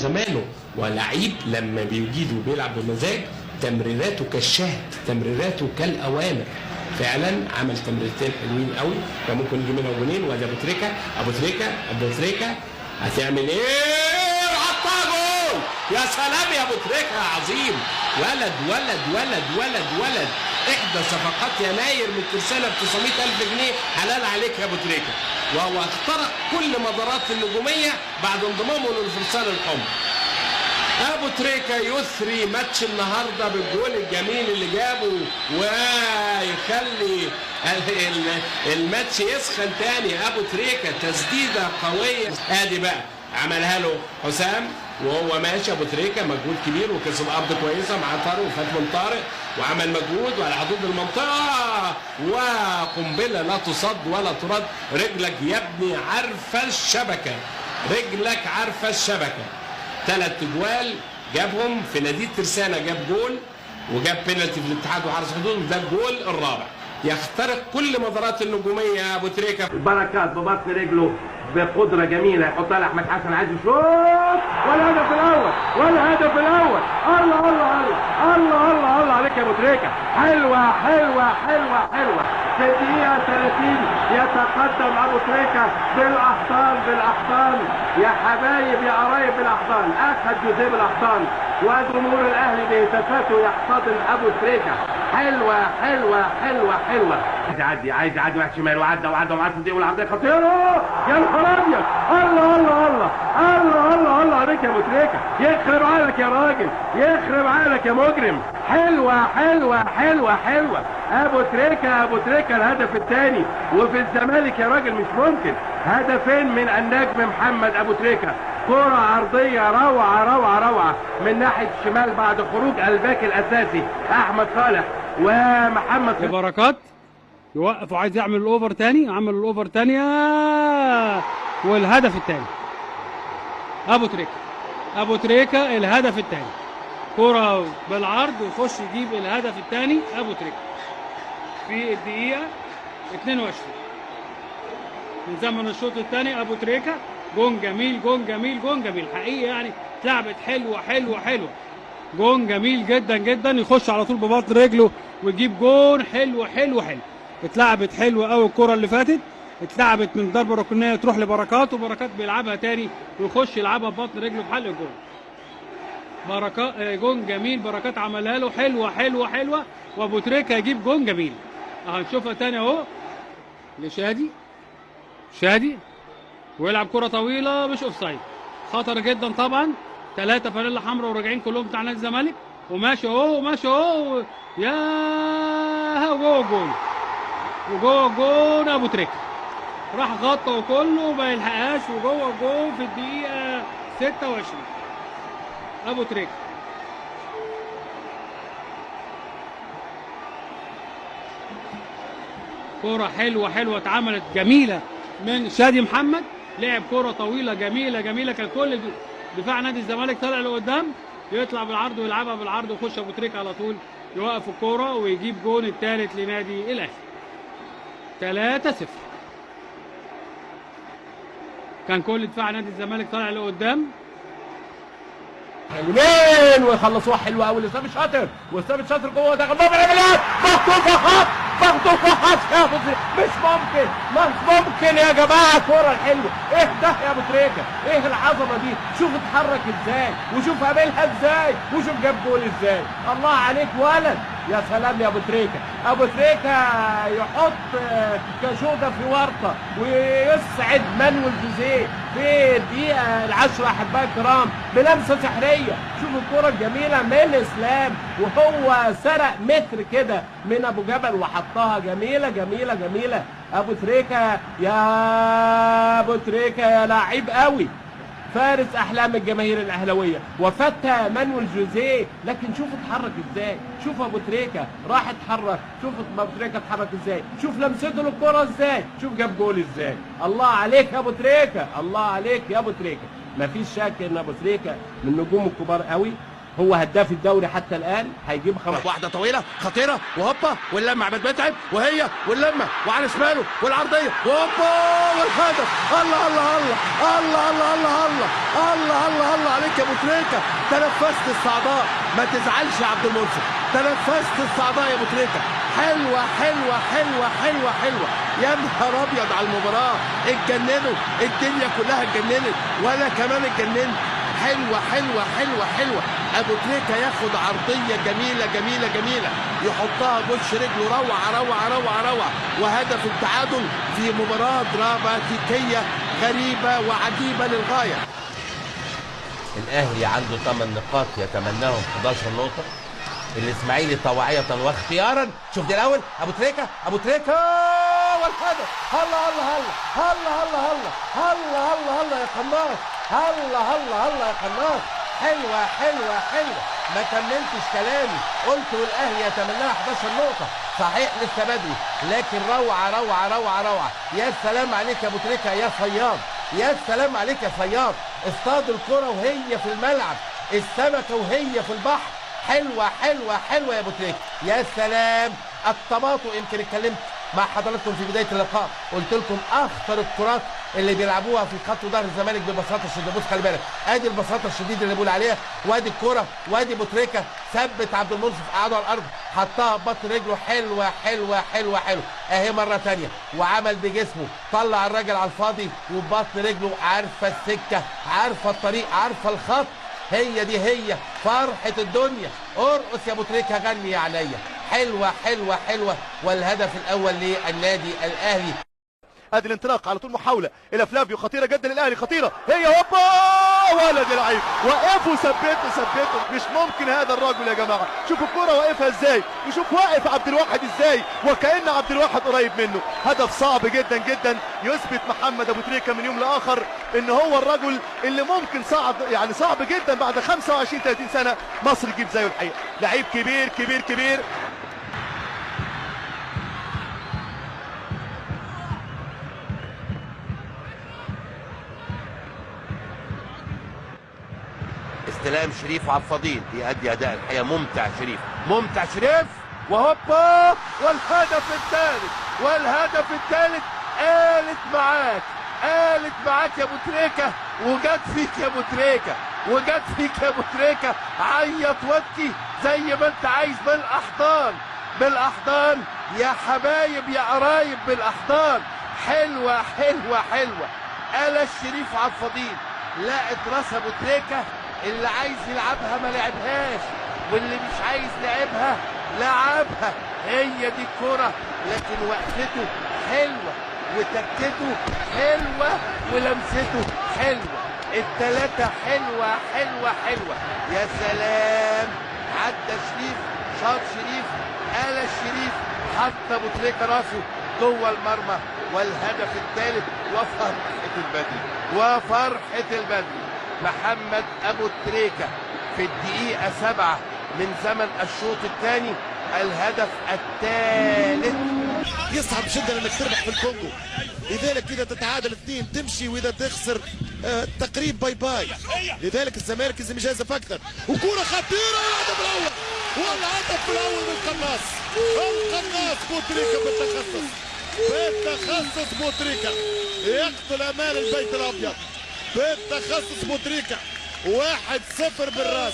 زمانه، ولعيب لما بيجيد وبيلعب بمزاج تمريراته كالشهد، تمريراته كالاوامر. فعلا عمل تمريرتين حلوين قوي، كان ممكن يجي منها جونين. وادي ابو تريكه، ابو تريكه هتعمل ايه؟ حطها جول! يا سلام يا ابو تريكه، عظيم. ولد ولد ولد ولد ولد. احدى صفقات يناير من ترسانه ب 900,000 جنيه، حلال عليك يا ابو تريكه. وهو اخترق كل مدارات النجوميه بعد انضمامه للفرسان الحمر. ابو تريكه يثري ماتش النهارده بالجول الجميل اللي جابه، ويخلي الماتش يسخن تاني. ابو تريكه تسديده قويه. ادي بقى عملها له حسام وهو ماشي. ابو تريكه مجهود كبير وكسب ارض كويسه مع طارق وفات من طارق، وعمل مجهود وعلى حدود المنطقه، وقنبله لا تصد ولا ترد. رجلك يا ابني عارفه الشبكه، رجلك عارفه الشبكه. 3 اجوال جابهم في نادي ترسانه، جاب جول وجاب بينالتي في الاتحاد وحرس حدود، ده الجول الرابع. يخترق كل مدارات النجوميه يا ابو تريكه. بركات ببطن رجله بقدره جميله، يحطها لاحمد حسن، عايز يشوط، والهدف الاول، والهدف الاول. الله الله الله الله الله الله عليك يا ابو تريكه. حلوه حلوه حلوه حلوه. في الدقيقه 30 يتقدم ابو تريكه بالاحضان، بالاحضان يا حبايب يا قرايب، بالاحضان. اخذ جوزيه بالاحضان، وجمهور الاهلي بيتفاتوا يحتضن ابو تريكه. حلوه حلوه حلوه حلوه. عايز يعدي واحد شمال، وعدى ومعاه الدقيقه والعرضيه خطيره. يا نهار ابيض. الله الله الله الله الله الله عليك يا ابو تريكه. يخرب عقلك يا راجل، يخرب عقلك يا مجرم. حلوه حلوه حلوه حلوه. ابو تريكه الهدف الثاني. وفي الزمالك يا راجل مش ممكن. هدفين من النجم محمد ابو تريكه. كرة عرضية روعة روعة روعة من ناحية الشمال بعد خروج الباك الأساسي أحمد صالح ومحمد بركات. يوقف وعايز يعمل الأوفر تاني، عمل الأوفر تانية والهدف التاني. أبو تريكة الهدف التاني. كرة بالعرض ويخش يجيب الهدف التاني أبو تريكة في الدقيقة 22 من زمن الشوط الثاني. ابو تريكه جون جميل، جون جميل، جون جميل حقيقي، يعني اتلعبت حلوه حلوه حلوه. جون جميل جدا جدا، يخش على طول ببطن رجله ويجيب جون حلو حلو حلو. اتلعبت حلوه قوي الكره اللي فاتت، اتلعبت من ضربه ركنيه تروح لبركات، وبركات بيلعبها تاني ويخش يلعبها ببطن رجله بحلق الجون. بركات جون جميل، بركات عملها له حلوه حلوه حلوه، وابو تريكه يجيب جون جميل. هنشوفها تاني اهو لشادي. شادي ويلعب كرة طويلة مش اوفسايد، خطر جدا طبعا. 3 فانيلا حمراء وراجعين كلهم بتاع نادي الزمالك، وماشي اهو وماشي اهو. يا وجوه الجون، وجوه الجون ابو تريكه راح غطى وكله ما يلحقهاش، وجوه الجون في الدقيقة 26 ابو تريكه. كرة حلوة حلوة اتعملت جميلة من شادي محمد، لعب كرة طويلة جميلة جميلة. كان كل دفاع نادي الزمالك طالع لقدام، يطلع بالعرض ويلعبها بالعرض ويخش ابو تريكة على طول يوقف الكرة ويجيب جون الثالث لنادي الاهلي. 3-0. كان كل دفاع نادي الزمالك طالع لقدام. جولين ويخلصوها حلوه قوي لاسامه شاطر، واسامه شاطر جوه داخل باب العمليات. مخطوفه خط، مخطوفه خط يا ابو تريكه. مش ممكن، مش ممكن يا جماعه. الكوره الحلوه ايه ده يا ابو تريكه؟ ايه العظمه دي؟ شوف اتحرك ازاي، وشوف قابلها ازاي، وشوف جاب جول ازاي. الله عليك ولد. يا سلام يا ابو تريكه. ابو تريكه يحط كشوكه في ورطه ويسعد مانويل جوزيه في الدقيقه ال10 احبائي الكرام بلمسه سحريه. شوف الكره الجميله من اسلام وهو سرق متر كده من ابو جبل وحطها. جميله جميله جميله. ابو تريكه يا ابو تريكه يا لعيب قوي، فارس احلام الجماهير الاهلاويه، وفتى مانويل جوزيه. لكن شوف اتحرك ازاي، شوف ابو تريكه راح اتحرك، شوف ابو تريكه اتحرك ازاي، شوف لمسته للكره ازاي، شوف جاب جول ازاي. الله عليك يا ابو تريكه، الله عليك يا ابو تريكه. مفيش شك ان ابو تريكه من النجوم الكبار قوي، هو هداف الدوري حتى الان، هيجيب واحده طويله خطيره وهوبا واللمه عماد متعب وهي واللمه وعلى شماله والعرضيه وهوبا والهدف. الله الله الله الله الله الله الله الله الله الله عليك يا ابو تريكه، تنفست الصعداء. ما تزعلش يا عبد المنصف، تنفست الصعداء يا ابو تريكه. حلوه حلوه حلوه حلوه حلوه، يا نهار ابيض على المباراه. اتجننوا، الدنيا كلها اتجننت وانا كمان اتجننت. حلوه حلوه حلوه حلوه. ابو تريكه ياخد عرضيه جميله جميله جميله يحطها بوش رجله، روعه روعه روعه روعه، وهدف التعادل في مباراه دراماتيكيه غريبه وعجيبه للغايه. الاهلي عنده 8 نقاط يتمناهم 11 نقطه. الاسماعيلي طوعيه واختيارا. شوف دي الاول ابو تريكه، ابو تريكه والهدف. الله الله الله الله الله الله الله الله الله يا قناص، الله الله الله يا قناص. حلوه حلوه حلوه، ما كملتش كلامي، قلت والاهلي يتمناها 11 نقطه. صحيح لسه بدري، لكن روعه روعه روعه روعه. يا سلام عليك يا ابو تريكه يا صياد، يا سلام عليك يا صياد. اصطاد الكره وهي في الملعب، السمكه وهي في البحر. حلوه حلوه حلوه يا ابو تريكه، يا سلام. التباطؤ، يمكن اتكلمت مع حضراتكم في بدايه اللقاء، قلت لكم اخطر الكرات اللي بيلعبوها في خط ظهر الزمالك ببساطه شديده. بص خلي بالك، ادي البساطه الشديده اللي بقول عليها، وادي الكره، وادي ابو تريكه ثبت عبد المنصف قعده على الارض، حطها ببطن رجله. حلوه حلوه حلوه حلوه. اهي مره ثانيه وعمل بجسمه، طلع الراجل على الفاضي وببطن رجله. عارفه السكه، عارفه الطريق، عارفه الخط. هي دي هي فرحه الدنيا. ارقص يا ابو تريكه، غني يا عينيا. حلوه حلوه حلوه. والهدف الاول للنادي الاهلي. ادي الانطلاق على طول، محاوله الى فلافيو خطيره جدا للاهلي، خطيره هي هوبا، ولد لعيب وقفوا، ثبته. مش ممكن هذا الرجل يا جماعه، شوفوا الكره واقفها ازاي، وشوف واقف عبد الواحد ازاي، وكأن عبد الواحد قريب منه. هدف صعب جدا جدا، يثبت محمد ابو تريكه من يوم لاخر ان هو الرجل اللي ممكن صعب جدا بعد 25 30 سنه مصر تجيب زيه الحقيقه. لعيب كبير كبير كبير. استلام شريف وعبد الفضيل، يؤدي اداء الحقيقه ممتع. شريف ممتع، شريف وهوبا والهدف الثالث. والهدف الثالث قالت معاك، قالت معاك يا ابو تريكه، وجت فيك يا ابو تريكه، وجت فيك يا ابو تريكه. عيط وابكي زي ما انت عايز، بالاحضان بالاحضان يا حبايب يا قرايب، بالاحضان. حلوه حلوه حلوه. قال الشريف عبد الفضيل، لقت راس ابو تريكه، اللي عايز يلعبها ما لعبهاش، واللي مش عايز لعبها لعبها. هي دي الكرة، لكن وقفته حلوة وتكته حلوة ولمسته حلوة. التلاتة حلوة حلوة حلوة. يا سلام. عدى شريف، شاط شريف، قال الشريف، حط ابو تريكة راسه جوه المرمى. والهدف الثالث وفرحة البدري، وفرحة البدري. محمد ابو تريكة في الدقيقة 7 من زمن الشوط الثاني الهدف الثالث. يصعب جدا انك تربح في الكونغو، لذلك اذا تتعادل 2 تمشي، واذا تخسر تقريب باي باي. لذلك الزمالك لازم يجازف اكثر. وكرة خطيرة والهدف الاول، والهدف الاول للقناص. القناص بوتريكا بالتخصص بوتريكا يقتل امال البيت الابيض بالتخصص. بوتريكا 1-0 بالراس،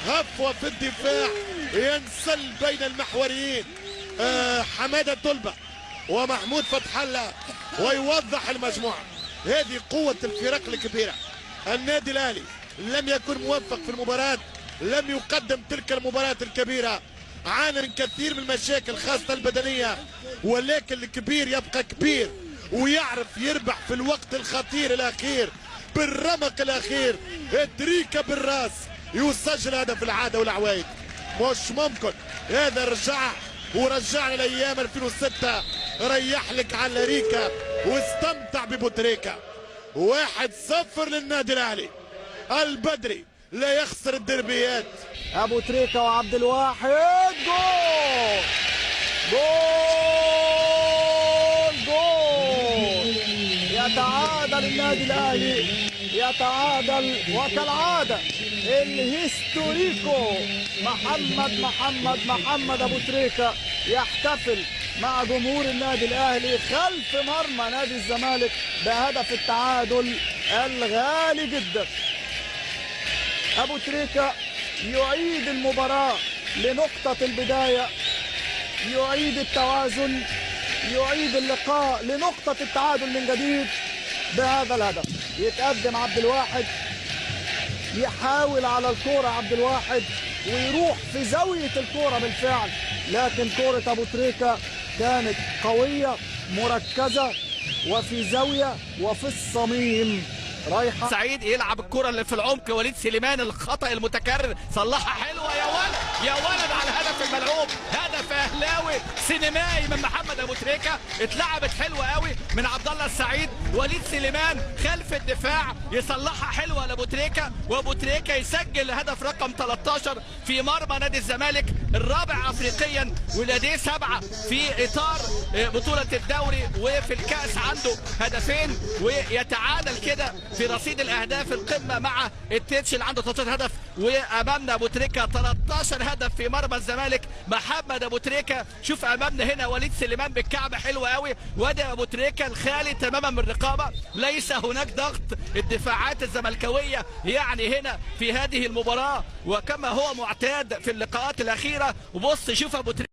غفوة في الدفاع، ينسل بين المحوريين حمادة الدلبة ومحمود فتح الله، ويوضح المجموعة. هذه قوة الفرق الكبيرة. النادي الأهلي لم يكن موفق في المباراة، لم يقدم تلك المباراة الكبيرة، عانى من كثير من المشاكل خاصة البدنية، ولكن الكبير يبقى كبير، ويعرف يربح في الوقت الخطير الأخير بالرمق الأخير. تريكة بالراس يسجل هدف العادة والعوايد. مش ممكن هذا رجع ورجعنا لايام 2006. ريح لك على ريكا واستمتع ببوتريكا. 1-0 للنادي الاهلي. البدري لا يخسر الدربيات. ابو تريكة وعبد الواحد، جول جول جول. يتعادل النادي الاهلي، يتعادل وكالعادة الهيستوريكو محمد أبو تريكة يحتفل مع جمهور النادي الأهلي خلف مرمى نادي الزمالك بهدف التعادل الغالي جدا. أبو تريكة يعيد المباراة لنقطة البداية، يعيد التوازن، يعيد اللقاء لنقطة التعادل من جديد بهذا الهدف. يتقدم عبد الواحد، يحاول على الكرة عبد الواحد ويروح في زاوية الكرة بالفعل، لكن كرة أبو تريكة كانت قوية مركزة وفي زاوية وفي الصميم رايحة. سعيد يلعب الكرة اللي في العمق، وليد سليمان الخطأ المتكرر صلحها حلوة يا ولد يا ولد على الهدف الملعوب، هدف اهلاوي سينمائي من محمد ابو تريكة، اتلعبت حلوة قوي من عبد الله السعيد، وليد سليمان خلف الدفاع يصلحها حلوة لابو تريكة، وابو تريكة يسجل هدف رقم 13 في مرمى نادي الزمالك، الرابع افريقيا ولديه 7 في اطار بطولة الدوري، وفي الكأس عنده هدفين، ويتعادل كده في رصيد الاهداف القمه مع التتش اللي عنده 13 هدف، وامامنا ابو تريكة 13 هدف في مرمى الزمالك. محمد ابو تريكة شوف امامنا هنا وليد سليمان بالكعبه حلوه قوي، وادي ابو تريكة الخالي تماما من الرقابه، ليس هناك ضغط. الدفاعات الزملكاويه يعني هنا في هذه المباراه وكما هو معتاد في اللقاءات الاخيره، وبص شوف ابو تريكة